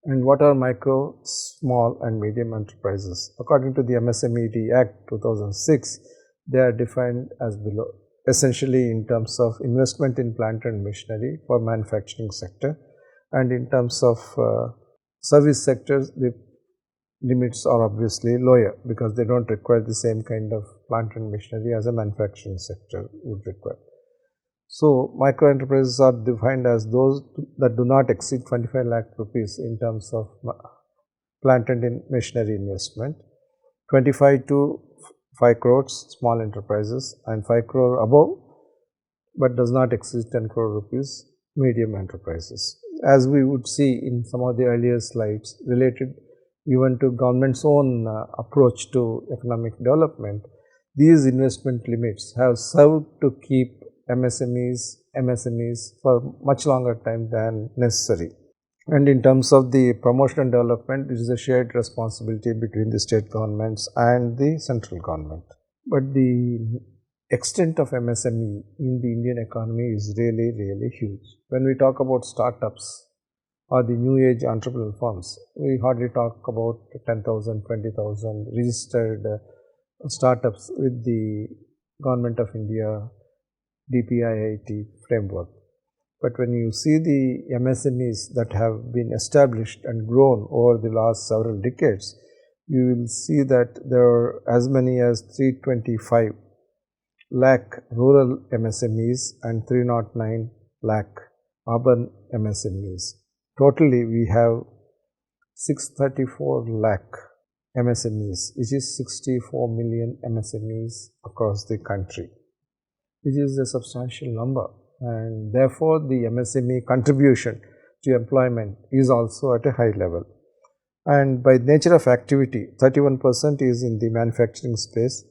And what are micro, small and medium enterprises? According to the MSME Act 2006, they are defined as below. Essentially in terms of investment in plant and machinery for manufacturing sector, and in terms of service sectors, the limits are obviously lower because they don't require the same kind of plant and machinery as a manufacturing sector would require. So, micro enterprises are defined as those that do not exceed 25 lakh rupees in terms of plant and machinery investment, 25 to 5 crores small enterprises, and 5 crore above but does not exceed 10 crore rupees medium enterprises. As we would see in some of the earlier slides related even to government's own approach to economic development, these investment limits have served to keep MSMEs for much longer time than necessary. And in terms of the promotion and development, it is a shared responsibility between the state governments and the central government. But the extent of MSME in the Indian economy is really huge. When we talk about startups or the new age entrepreneurial firms, we hardly talk about 10,000, 20,000 registered startups with the Government of India DPIIT framework. But when you see the MSMEs that have been established and grown over the last several decades, you will see that there are as many as 325 lakh rural MSMEs and 309 lakh urban MSMEs. Totally, we have 634 lakh MSMEs, which is 64 million MSMEs across the country, which is a substantial number, and therefore the MSME contribution to employment is also at a high level. And by nature of activity, 31% is in the manufacturing space,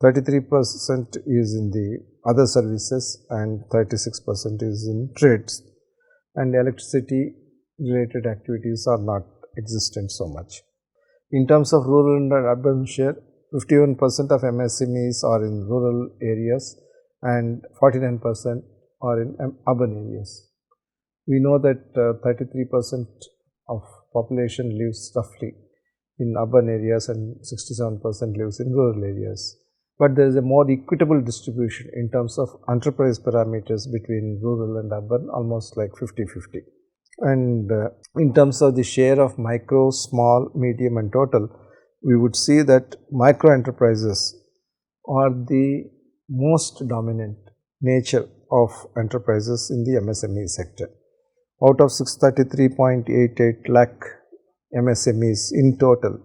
33% is in the other services, and 36% is in trades, and electricity related activities are not existent so much. In terms of rural and urban share, 51% of MSMEs are in rural areas and 49% are in urban areas. We know that 33% of population lives roughly in urban areas and 67% lives in rural areas. But there is a more equitable distribution in terms of enterprise parameters between rural and urban, almost like 50-50. And in terms of the share of micro, small, medium and total, we would see that micro enterprises are the most dominant nature of enterprises in the MSME sector. Out of 633.88 lakh MSMEs in total,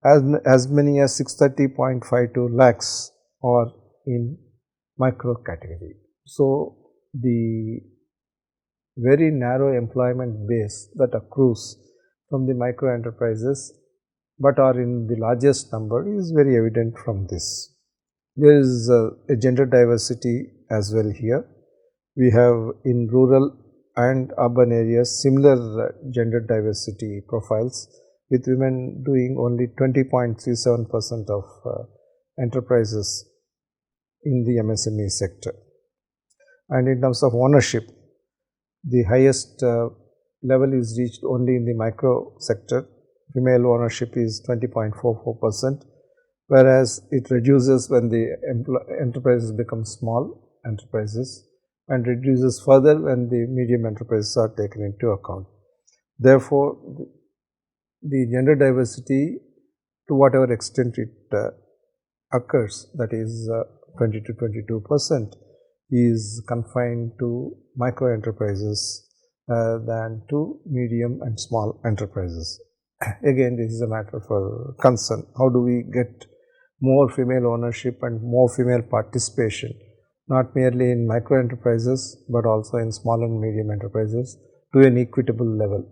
as many as 630.52 lakhs are in micro category. So, the very narrow employment base that accrues from the micro enterprises but are in the largest number is very evident from this. There is a gender diversity as well here. We have in rural and urban areas similar gender diversity profiles, with women doing only 20.37% of enterprises in the MSME sector. And in terms of ownership, the highest level is reached only in the micro sector. Female ownership is 20.44%, whereas it reduces when the enterprises become small enterprises and reduces further when the medium enterprises are taken into account. Therefore, the gender diversity, to whatever extent it occurs, that is 20 to 22%, is confined to micro enterprises than to medium and small enterprises. Again, this is a matter for concern. How do we get more female ownership and more female participation, not merely in micro enterprises but also in small and medium enterprises to an equitable level?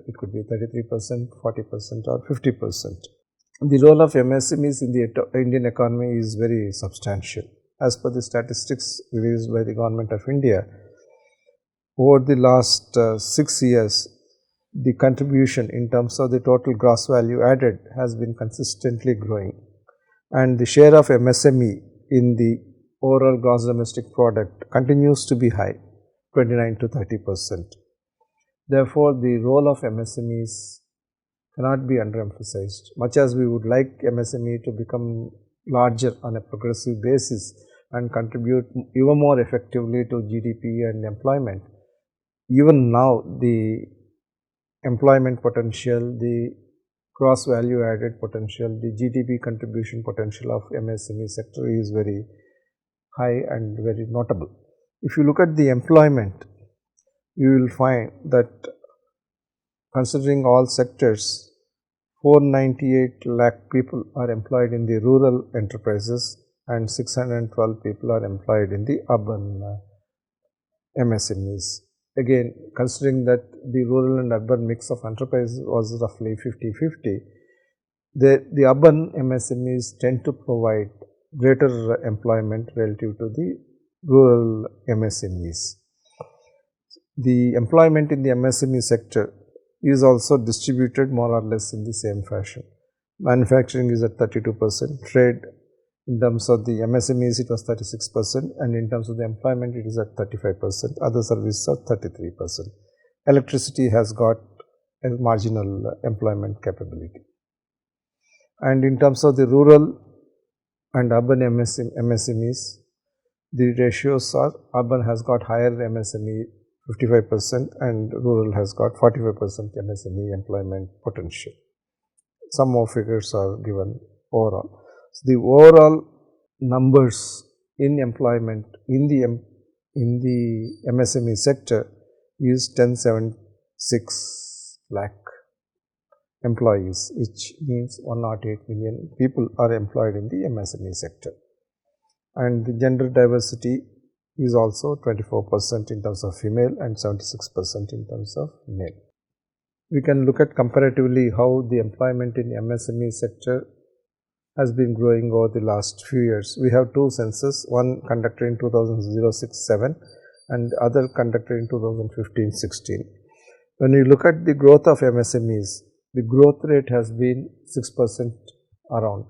It could be 33%, 40% or 50%. The role of MSMEs in the Indian economy is very substantial. As per the statistics released by the Government of India, over the last 6 years, the contribution in terms of the total gross value added has been consistently growing, and the share of MSME in the overall gross domestic product continues to be high, 29 to 30%. Therefore, the role of MSMEs cannot be underemphasized. Much as we would like MSME to become larger on a progressive basis and contribute even more effectively to GDP and employment, even now the employment potential, the cross value added potential, the GDP contribution potential of MSME sector is very high and very notable. If you look at the employment, you will find that considering all sectors, 498 lakh people are employed in the rural enterprises and 612 people are employed in the urban MSMEs. Again, considering that the rural and urban mix of enterprise was roughly 50-50, the urban MSMEs tend to provide greater employment relative to the rural MSMEs. The employment in the MSME sector is also distributed more or less in the same fashion. Manufacturing is at 32%, trade in terms of the MSMEs it was 36%, and in terms of the employment it is at 35%, other services are 33%. Electricity has got a marginal employment capability. And in terms of the rural and urban MSMEs, the ratios are urban has got higher MSME 55% and rural has got 45% MSME employment potential. Some more figures are given overall. So, the overall numbers in employment in the MSME sector is 1076 lakh employees, which means 108 million people are employed in the MSME sector. And the gender diversity is also 24% in terms of female and 76% in terms of male. We can look at comparatively how the employment in MSME sector has been growing over the last few years. We have two census, one conducted in 2006-07 and other conducted in 2015-16. When you look at the growth of MSMEs, the growth rate has been 6% around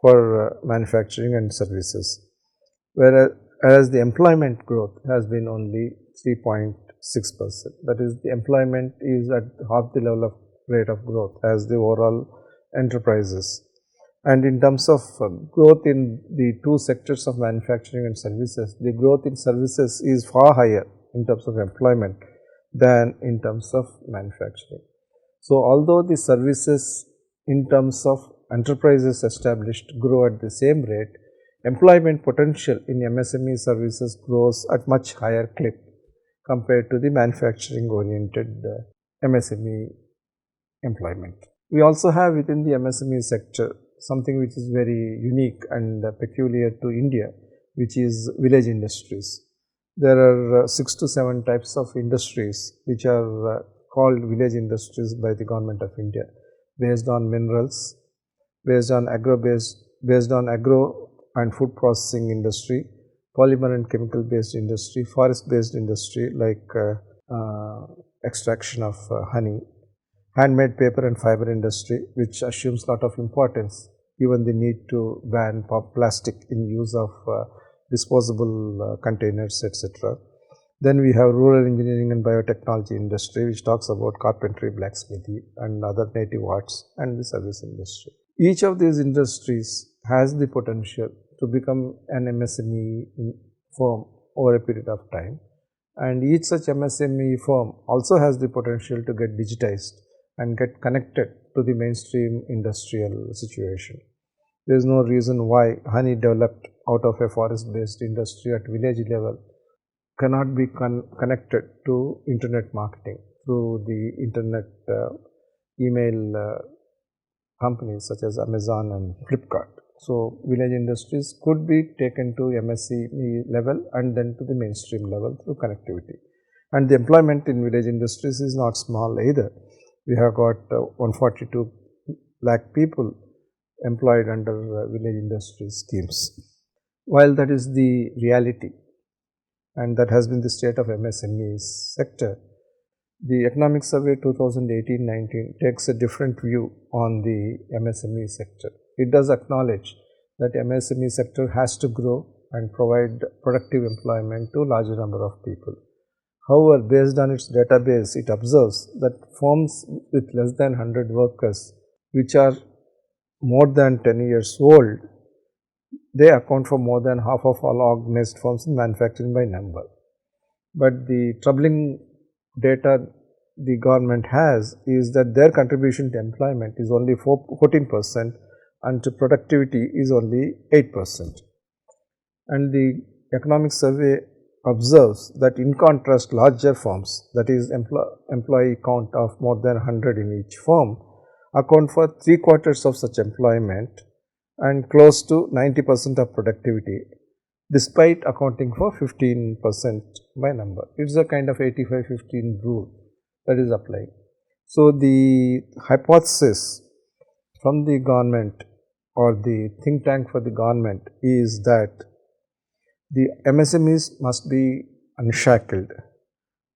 for manufacturing and services, whereas the employment growth has been only 3.6%. That is, the employment is at half the level of rate of growth as the overall enterprises. And in terms of growth in the two sectors of manufacturing and services, the growth in services is far higher in terms of employment than in terms of manufacturing. So, although the services in terms of enterprises established grow at the same rate, employment potential in MSME services grows at much higher clip compared to the manufacturing oriented MSME employment. We also have within the MSME sector something which is very unique and peculiar to India, which is village industries. There are 6 to 7 types of industries which are called village industries by the Government of India, based on minerals, based on agro and food processing industry, polymer and chemical based industry, forest based industry like extraction of honey, handmade paper and fiber industry, which assumes lot of importance given the need to ban plastic in use of disposable containers, etc. Then we have rural engineering and biotechnology industry, which talks about carpentry, blacksmithy and other native arts, and the service industry. Each of these industries has the potential to become an MSME firm over a period of time, and each such MSME firm also has the potential to get digitized and get connected to the mainstream industrial situation. There is no reason why honey developed out of a forest based industry at village level cannot be connected to internet marketing through the internet email companies such as Amazon and Flipkart. So, village industries could be taken to MSME level and then to the mainstream level through connectivity. And the employment in village industries is not small either. We have got 142 lakh people employed under village industry schemes. While that is the reality and that has been the state of MSME sector, the Economic Survey 2018-19 takes a different view on the MSME sector. It does acknowledge that MSME sector has to grow and provide productive employment to a larger number of people. However, based on its database, it observes that firms with less than 100 workers, which are more than 10 years old, they account for more than half of all organized firms in manufacturing by number. But the troubling data the government has is that their contribution to employment is only 14% and to productivity is only 8%. And the economic survey observes that in contrast, larger firms, that is employee count of more than 100 in each firm, account for 3/4 of such employment and close to 90% of productivity, despite accounting for 15% by number. It is a kind of 85-15 rule that is applying. So, the hypothesis from the government or the think tank for the government is that the MSMEs must be unshackled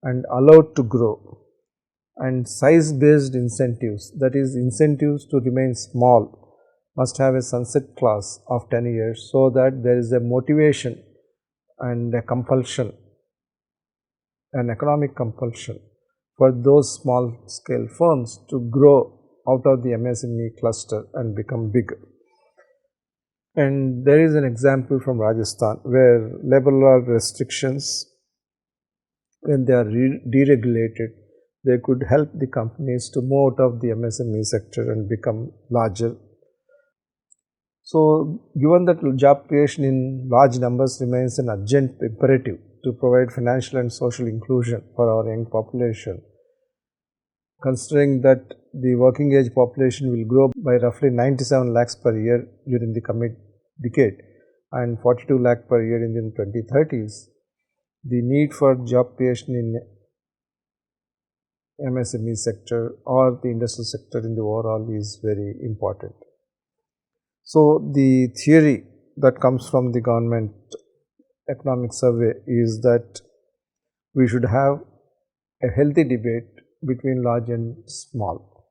and allowed to grow, and size based incentives, that is incentives to remain small, must have a sunset clause of 10 years, so that there is a motivation and a compulsion, an economic compulsion for those small scale firms to grow out of the MSME cluster and become bigger. And there is an example from Rajasthan where labor law restrictions, when they are deregulated, they could help the companies to move out of the MSME sector and become larger. So, given that job creation in large numbers remains an urgent imperative to provide financial and social inclusion for our young population, considering that the working age population will grow by roughly 97 lakhs per year during the coming decade and 42 lakh per year in the 2030s, the need for job creation in MSME sector or the industrial sector in the overall is very important. So, the theory that comes from the government economic survey is that we should have a healthy debate between large and small.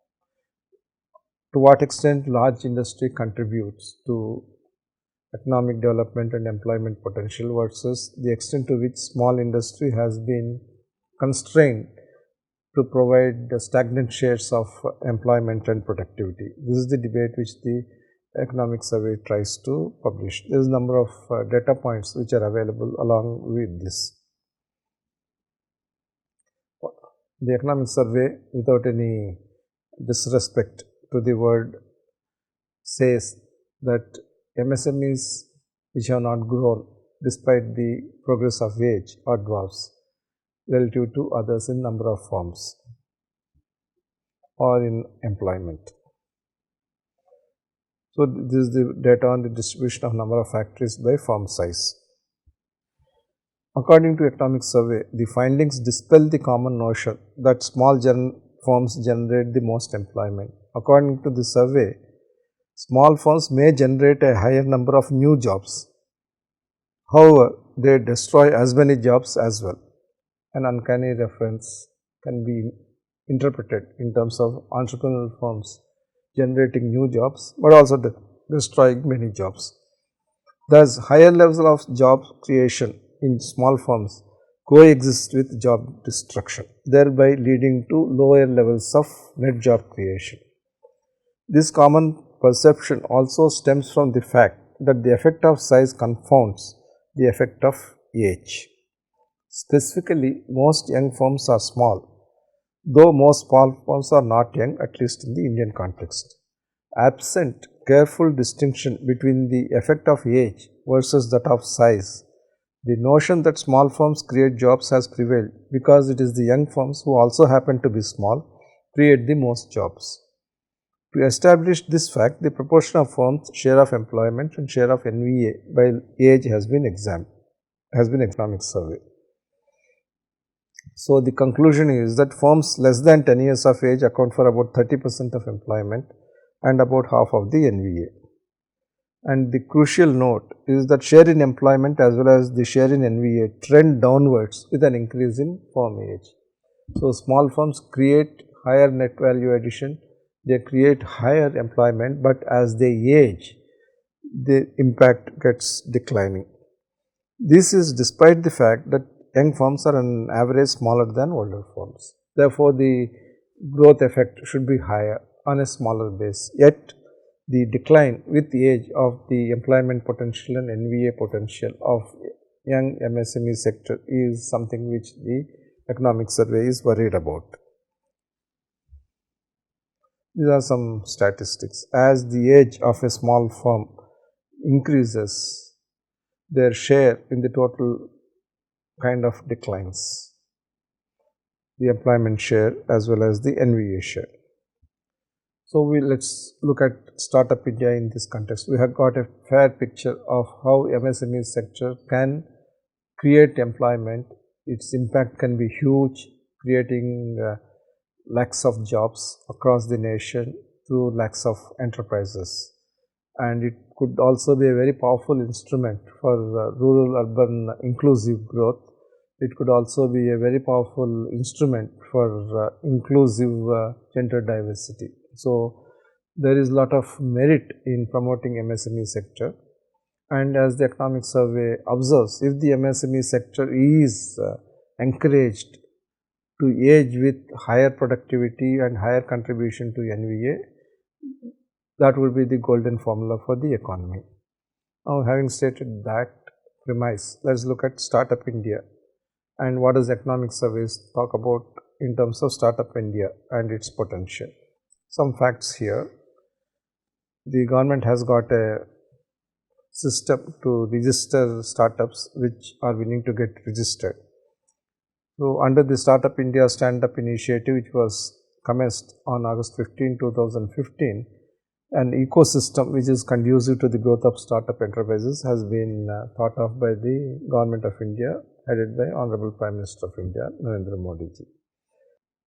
To what extent large industry contributes to economic development and employment potential versus the extent to which small industry has been constrained to provide the stagnant shares of employment and productivity. This is the debate which the economic survey tries to publish. There is a number of data points which are available along with this. The economic survey, without any disrespect to the word, says that MSMEs which have not grown despite the progress of wage are dwarfs relative to others in number of firms or in employment. So, this is the data on the distribution of number of factories by firm size. According to economic survey, the findings dispel the common notion that small firms generate the most employment. According to the survey, small firms may generate a higher number of new jobs. However, they destroy as many jobs as well. An uncanny reference can be interpreted in terms of entrepreneurial firms generating new jobs, but also destroying many jobs. Thus, higher levels of job creation in small firms coexist with job destruction, thereby leading to lower levels of net job creation. This common perception also stems from the fact that the effect of size confounds the effect of age. Specifically, most young firms are small, though most small firms are not young, at least in the Indian context. Absent careful distinction between the effect of age versus that of size, the notion that small firms create jobs has prevailed because it is the young firms who also happen to be small create the most jobs. To establish this fact, the proportion of firms, share of employment and share of NVA by age has been economic survey. So, the conclusion is that firms less than 10 years of age account for about 30% of employment and about half of the NVA. And the crucial note is that share in employment as well as the share in NVA trend downwards with an increase in firm age. So, small firms create higher net value addition, they create higher employment, but as they age, the impact gets declining. This is despite the fact that young firms are on average smaller than older firms. Therefore, the growth effect should be higher on a smaller base. Yet, the decline with the age of the employment potential and NVA potential of young MSME sector is something which the economic survey is worried about. These are some statistics. As the age of a small firm increases, their share in the total kind of declines, the employment share as well as the NVA share. So, let's look at Startup India in this context. We have got a fair picture of how MSME sector can create employment. Its impact can be huge, creating lakhs of jobs across the nation through lakhs of enterprises. And it could also be a very powerful instrument for rural-urban inclusive growth. It could also be a very powerful instrument for inclusive gender diversity. So, there is a lot of merit in promoting MSME sector, and as the economic survey observes, if the MSME sector is encouraged to age with higher productivity and higher contribution to NVA, that would be the golden formula for the economy. Now, having stated that premise, let us look at Startup India and what does economic surveys talk about in terms of Startup India and its potential. Some facts here. The government has got a system to register startups which are willing to get registered. So, under the Startup India Stand Up initiative, which was commenced on August 15, 2015, an ecosystem which is conducive to the growth of startup enterprises has been thought of by the Government of India, headed by Honorable Prime Minister of India, Narendra Modi ji.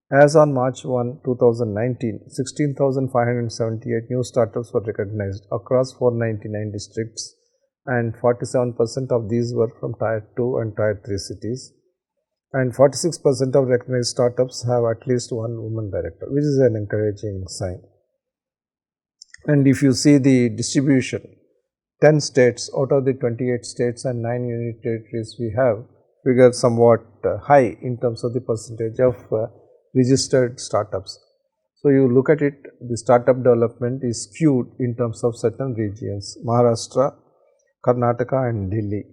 As on March 1, 2019, 16,578 new startups were recognized across 499 districts, and 47% of these were from Tier 2 and Tier 3 cities, and 46% of recognized startups have at least one woman director, which is an encouraging sign. And if you see the distribution, 10 states out of the 28 states and 9 union territories we have figure somewhat high in terms of the percentage of registered startups. So, you look at it, the startup development is skewed in terms of certain regions. Maharashtra, Karnataka and Delhi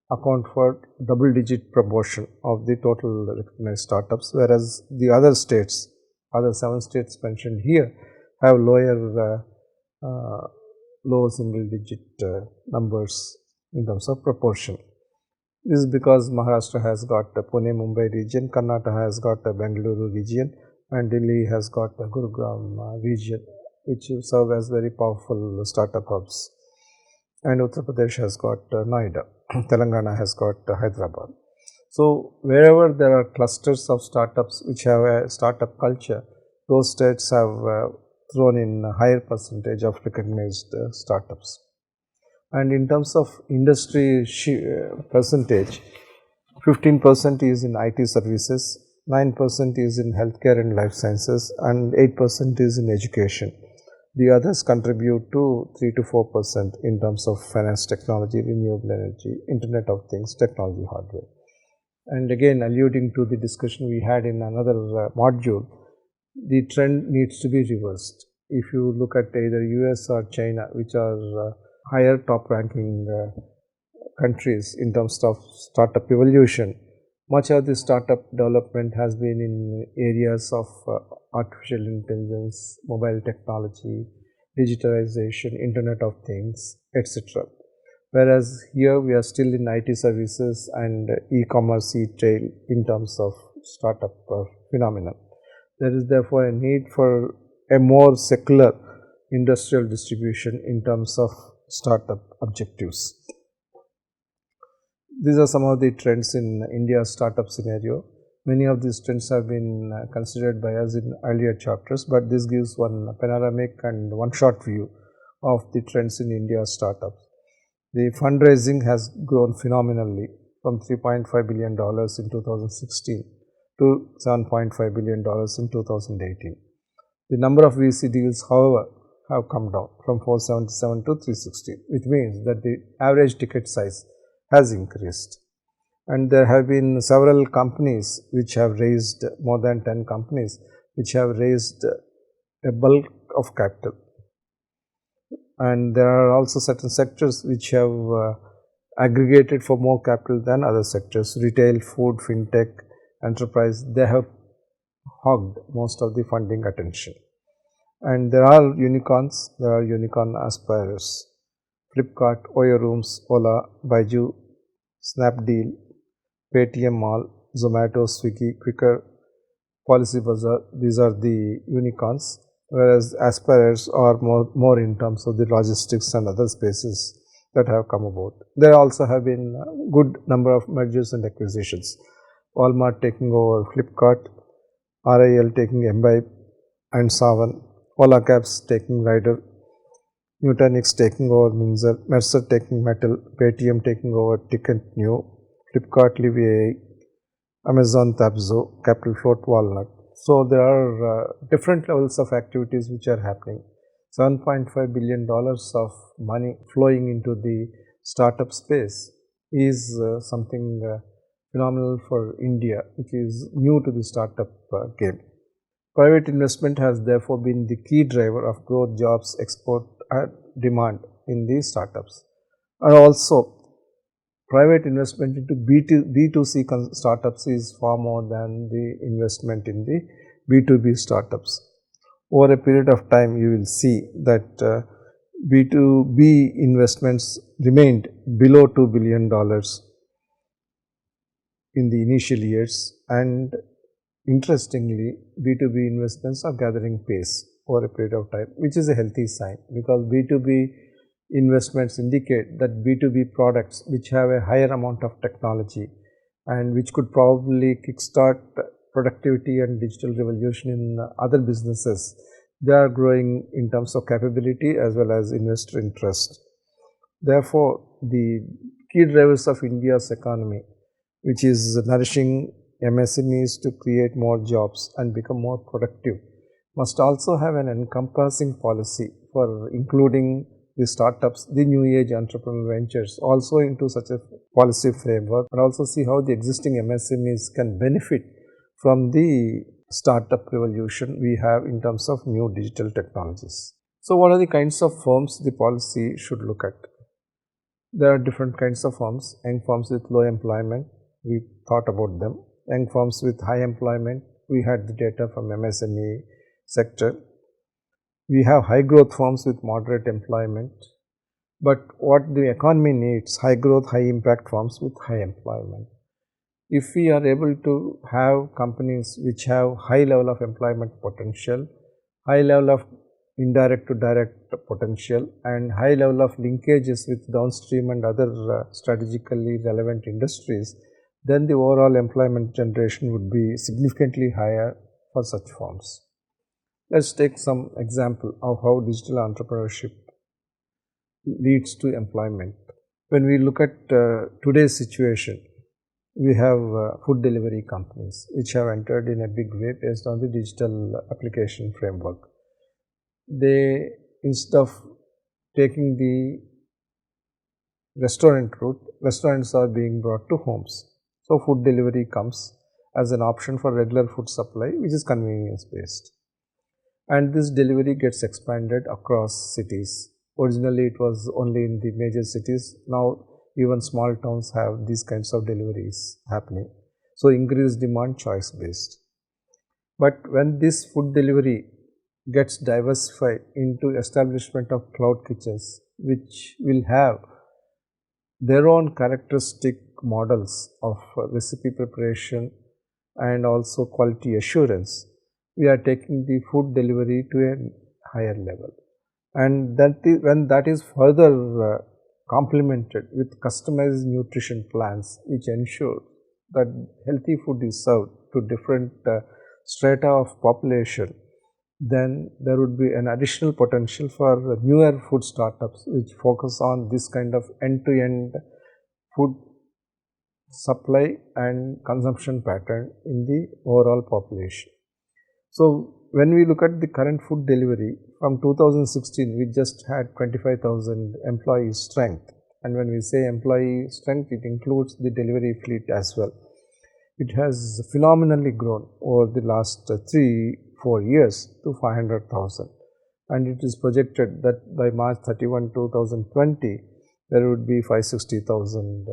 account for double-digit proportion of the total recognized startups, whereas the other states, other 7 states mentioned here, have lower low single-digit numbers in terms of proportion. This is because Maharashtra has got the Pune-Mumbai region, Karnataka has got the Bengaluru region, and Delhi has got the Gurugram region, which serve as very powerful startup hubs. And Uttar Pradesh has got Noida, Telangana has got Hyderabad. So, wherever there are clusters of startups which have a startup culture, those states have thrown in a higher percentage of recognized startups. And in terms of industry percentage, 15% is in IT services, 9% is in healthcare and life sciences, and 8% is in education. The others contribute to 3 to 4% in terms of finance technology, renewable energy, Internet of Things, technology hardware. And again, alluding to the discussion we had in another module, the trend needs to be reversed. If you look at either US or China, which are higher top ranking countries in terms of startup evolution, much of the startup development has been in areas of artificial intelligence, mobile technology, digitalization, Internet of Things, etc. Whereas here we are still in IT services and e-commerce, e-tail in terms of startup phenomenon. There is therefore a need for a more secular industrial distribution in terms of startup objectives. These are some of the trends in India's startup scenario. Many of these trends have been considered by us in earlier chapters, but this gives one panoramic and one short view of the trends in India's startups. The fundraising has grown phenomenally from $3.5 billion in 2016 to $7.5 billion in 2018. The number of VC deals, however, have come down from 477 to 360, which means that the average ticket size has increased. And there have been several companies which have raised, more than 10 companies, which have raised a bulk of capital. And there are also certain sectors which have aggregated for more capital than other sectors. Retail, food, fintech, enterprise, they have hogged most of the funding attention. And there are unicorns, there are unicorn aspirers. Flipkart, Oyo Rooms, Ola, Baiju, Snapdeal, Paytm Mall, Zomato, Swiggy, Quicker, Policybazaar, these are the unicorns, whereas aspirers are more in terms of the logistics and other spaces that have come about. There also have been a good number of mergers and acquisitions. Walmart taking over Flipkart, RIL taking Mbibe and Savan, Ola Cabs taking Rider, Nutanix taking over Minzer, Mercer taking Metal, Paytm taking over Ticket New, Flipkart Live AI, Amazon Tabzo, Capital Float Walnut. So there are different levels of activities which are happening. $7.5 billion of money flowing into the startup space is something phenomenal for India, which is new to the startup game. Private investment has therefore been the key driver of growth, jobs, export and demand in these startups. And also private investment into B2C startups is far more than the investment in the B2B startups. Over a period of time, you will see that B2B investments remained below $2 billion in the initial years, and interestingly, B2B investments are gathering pace over a period of time, which is a healthy sign, because B2B investments indicate that B2B products which have a higher amount of technology and which could probably kickstart productivity and digital revolution in other businesses, they are growing in terms of capability as well as investor interest. Therefore, the key drivers of India's economy, which is nourishing MSMEs to create more jobs and become more productive, must also have an encompassing policy for including the startups, the new age entrepreneurial ventures also into such a policy framework, and also see how the existing MSMEs can benefit from the startup revolution we have in terms of new digital technologies. So, what are the kinds of firms the policy should look at? There are different kinds of firms. Young firms with low employment, we thought about them. Young firms with high employment, we had the data from MSME sector. We have high growth firms with moderate employment, but what the economy needs, high growth, high impact firms with high employment. If we are able to have companies which have high level of employment potential, high level of indirect to direct potential, and high level of linkages with downstream and other strategically relevant industries, then the overall employment generation would be significantly higher for such firms. Let's take some example of how digital entrepreneurship leads to employment. When we look at today's situation, we have food delivery companies which have entered in a big way based on the digital application framework. They, instead of taking the restaurant route, restaurants are being brought to homes. So, food delivery comes as an option for regular food supply, which is convenience based. And this delivery gets expanded across cities. Originally, it was only in the major cities. Now, even small towns have these kinds of deliveries happening. So, increased demand, choice based. But when this food delivery gets diversified into establishment of cloud kitchens, which will have their own characteristic models of recipe preparation and also quality assurance, we are taking the food delivery to a higher level. And when that is further complemented with customized nutrition plans which ensure that healthy food is served to different strata of population, then there would be an additional potential for newer food startups which focus on this kind of end-to-end food supply and consumption pattern in the overall population. So, when we look at the current food delivery, from 2016 we just had 25,000 employees strength, and when we say employee strength, it includes the delivery fleet as well. It has phenomenally grown over the last 3-4 years to 500,000, and it is projected that by March 31, 2020, there would be 560,000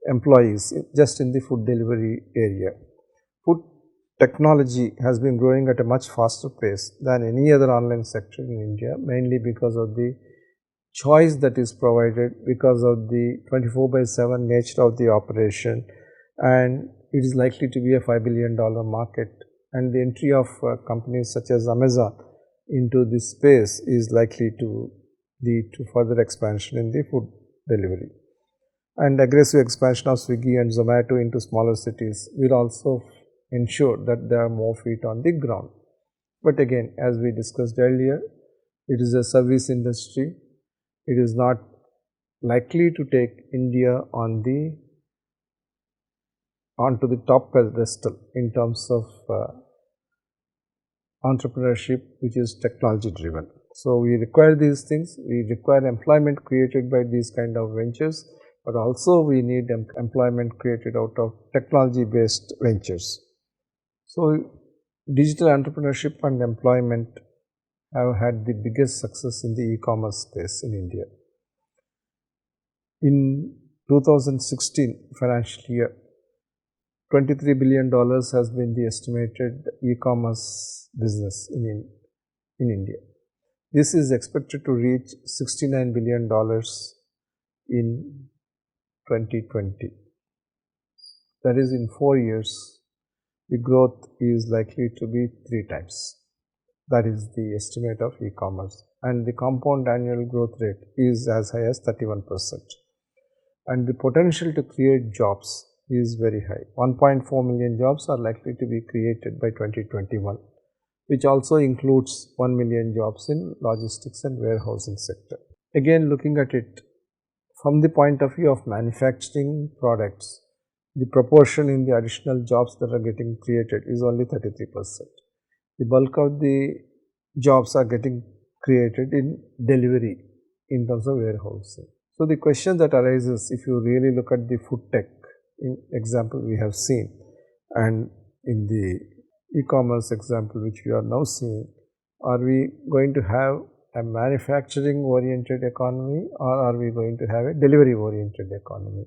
employees just in the food delivery area. Food technology has been growing at a much faster pace than any other online sector in India, mainly because of the choice that is provided, because of the 24/7 nature of the operation, and it is likely to be a $5 billion market, and the entry of companies such as Amazon into this space is likely to lead to further expansion in the food delivery. And aggressive expansion of Swiggy and Zomato into smaller cities will also ensure that there are more feet on the ground. But again, as we discussed earlier, it is a service industry. It is not likely to take India onto the top pedestal in terms of entrepreneurship, which is technology driven. So we require these things. We require employment created by these kind of ventures, but also we need employment created out of technology based ventures. So digital entrepreneurship and employment have had the biggest success in the e-commerce space in India. In 2016 financial year, $23 billion has been the estimated e-commerce business in India. This is expected to reach $69 billion in 2020. That is, in 4 years, the growth is likely to be 3 times. That is the estimate of e-commerce, and the compound annual growth rate is as high as 31%. And the potential to create jobs is very high. 1.4 million jobs are likely to be created by 2021, which also includes 1 million jobs in logistics and warehousing sector. Again, looking at it from the point of view of manufacturing products, the proportion in the additional jobs that are getting created is only 33%. The bulk of the jobs are getting created in delivery in terms of warehousing. So the question that arises, if you really look at the food tech example we have seen, and in the e-commerce example which we are now seeing, are we going to have a manufacturing oriented economy, or are we going to have a delivery oriented economy?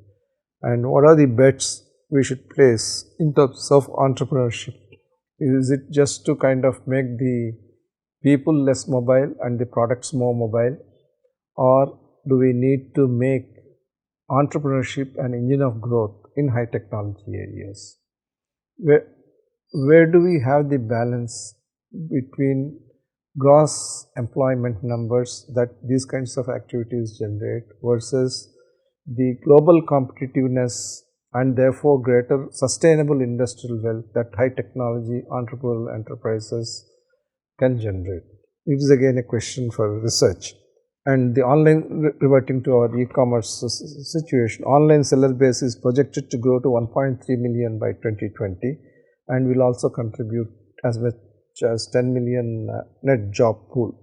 And what are the bets we should place in terms of entrepreneurship? Is it just to kind of make the people less mobile and the products more mobile, or do we need to make entrepreneurship an engine of growth in high technology areas? Where do we have the balance between gross employment numbers that these kinds of activities generate versus the global competitiveness and therefore greater sustainable industrial wealth that high technology entrepreneurial enterprises can generate? It is again a question for research. And the online, reverting to our e-commerce situation, online seller base is projected to grow to 1.3 million by 2020, and will also contribute as much as 10 million net job pool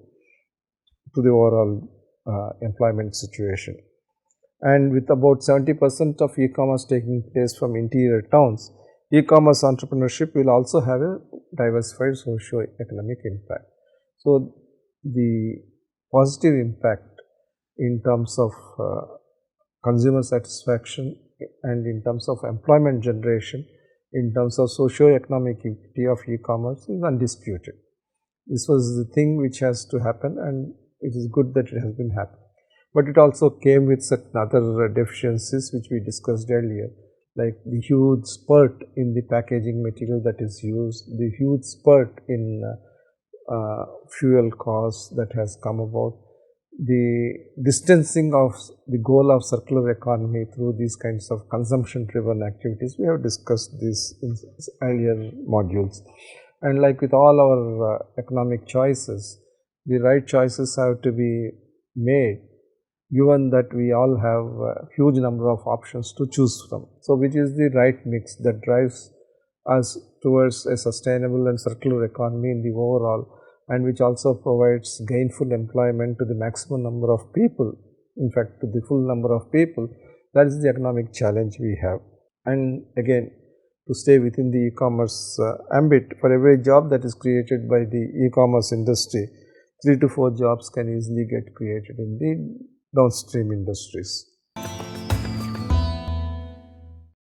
to the overall employment situation. And with about 70% of e-commerce taking place from interior towns, e-commerce entrepreneurship will also have a diversified socio-economic impact. So the positive impact in terms of consumer satisfaction and in terms of employment generation, in terms of socio-economic equity of e-commerce is undisputed. This was the thing which has to happen, and it is good that it has been happening. But it also came with certain other deficiencies which we discussed earlier, like the huge spurt in the packaging material that is used, the huge spurt in fuel costs that has come about, the distancing of the goal of circular economy through these kinds of consumption driven activities. We have discussed this in earlier modules. And like with all our economic choices, the right choices have to be made given that we all have a huge number of options to choose from. So which is the right mix that drives us towards a sustainable and circular economy in the overall, and which also provides gainful employment to the maximum number of people in fact to the full number of people. That is the economic challenge we have. And again, to stay within the e-commerce ambit, for every job that is created by the e-commerce industry, 3 to 4 jobs can easily get created in the downstream industries.